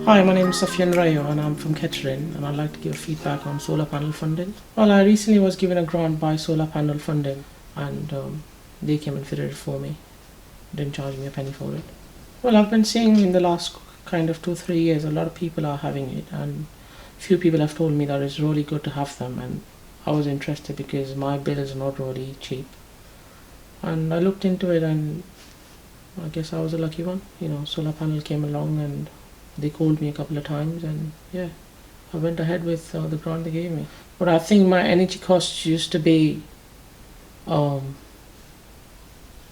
Hi, my name is Safian Rayo and I'm from Kettering, and I'd like to give feedback on solar panel funding. Well, I recently was given a grant by solar panel funding, and they came and fitted it for me. Didn't charge me a penny for it. Well, I've been seeing in the last kind of 2-3 years a lot of people are having it, and few people have told me that it's really good to have them, and I was interested because my bill is not really cheap. And I looked into it, and I guess I was a lucky one. Solar panel came along and they called me a couple of times, and yeah, I went ahead with the grant they gave me. But I think my energy costs used to be probably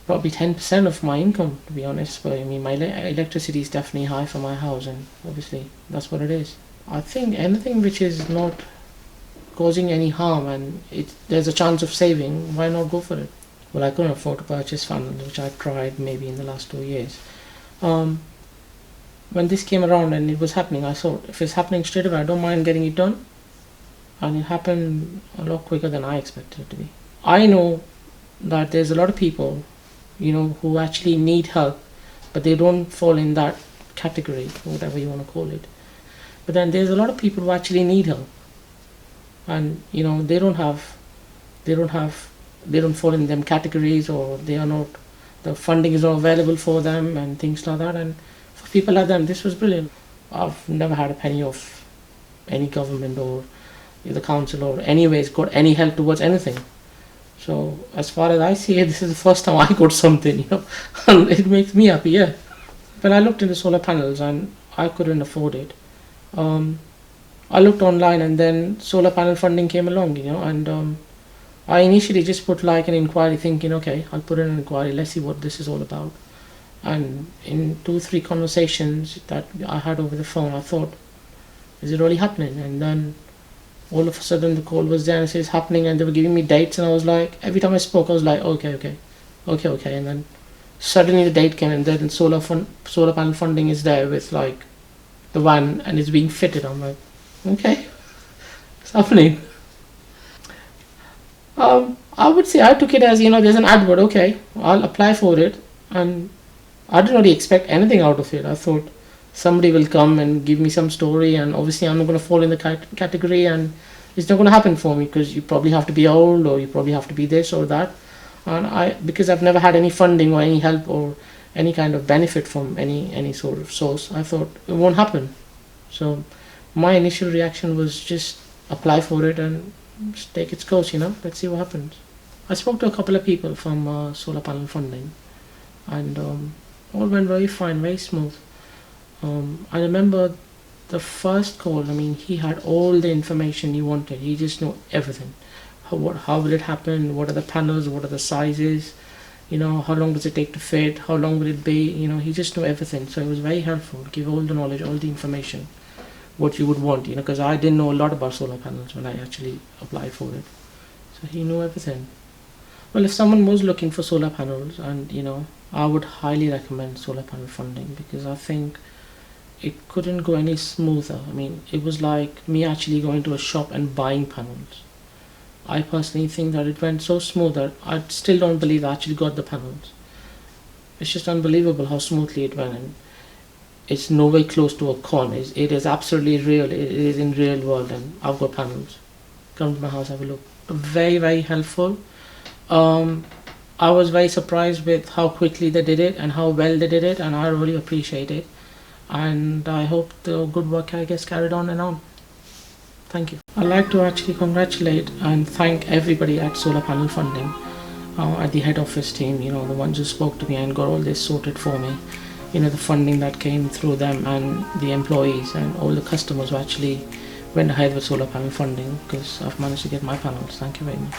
10% of my income, to be honest. But I mean, my electricity is definitely high for my house, and obviously that's what it is. I think anything which is not causing any harm and there's a chance of saving, why not go for it? Well, I couldn't afford to purchase panels, which I tried maybe in the last 2 years. When this came around and it was happening, I thought, if it's happening straight away, I don't mind getting it done. And it happened a lot quicker than I expected it to be. I know that there's a lot of people, who actually need help, but they don't fall in that category, whatever you want to call it. But then there's a lot of people who actually need help, and they don't fall in them categories, or the funding is not available for them and things like that. And for people like them, this was brilliant. I've never had a penny of any government or the council or anyways got any help towards anything. So as far as I see it, this is the first time I got something, and it makes me happy, yeah. When I looked into solar panels and I couldn't afford it, I looked online, and then solar panel funding came along, and I initially just put like an inquiry, thinking, okay, I'll put in an inquiry, let's see what this is all about. And in 2-3 conversations that I had over the phone, I thought, is it really happening? And then all of a sudden the call was there and it says happening, and they were giving me dates, and I was like, every time I spoke I was like, okay. And then suddenly the date came, and then solar panel funding is there with like the van, and it's being fitted. I'm like, okay, it's happening. I would say I took it as, there's an advert, okay, I'll apply for it, and I didn't really expect anything out of it. I thought somebody will come and give me some story, and obviously I'm not going to fall in the category, and it's not going to happen for me, because you probably have to be old, or you probably have to be this or that. And because I've never had any funding or any help or any kind of benefit from any sort of source, I thought it won't happen. So my initial reaction was just apply for it and just take its course, let's see what happens. I spoke to a couple of people from solar panel funding, and all went very fine, very smooth. I remember the first call, he had all the information he wanted. He just knew everything. How will it happen? What are the panels? What are the sizes? How long does it take to fit? How long will it be? He just knew everything. So it was very helpful. Give all the knowledge, all the information, what you would want, because I didn't know a lot about solar panels when I actually applied for it. So he knew everything. Well, if someone was looking for solar panels, and I would highly recommend solar panel funding, because I think it couldn't go any smoother. It was like me actually going to a shop and buying panels. I personally think that it went so smooth that I still don't believe I actually got the panels. It's just unbelievable how smoothly it went, and it's no way close to a con. It is absolutely real. It is in real world, and I've got panels. Come to my house, have a look. Very, very helpful. I was very surprised with how quickly they did it and how well they did it, and I really appreciate it. And I hope the good work gets carried on and on. Thank you. I'd like to actually congratulate and thank everybody at Solar Panel Funding, at the head office team, the ones who spoke to me and got all this sorted for me. The funding that came through them, and the employees and all the customers who actually went ahead with solar panel funding, because I've managed to get my panels. Thank you very much.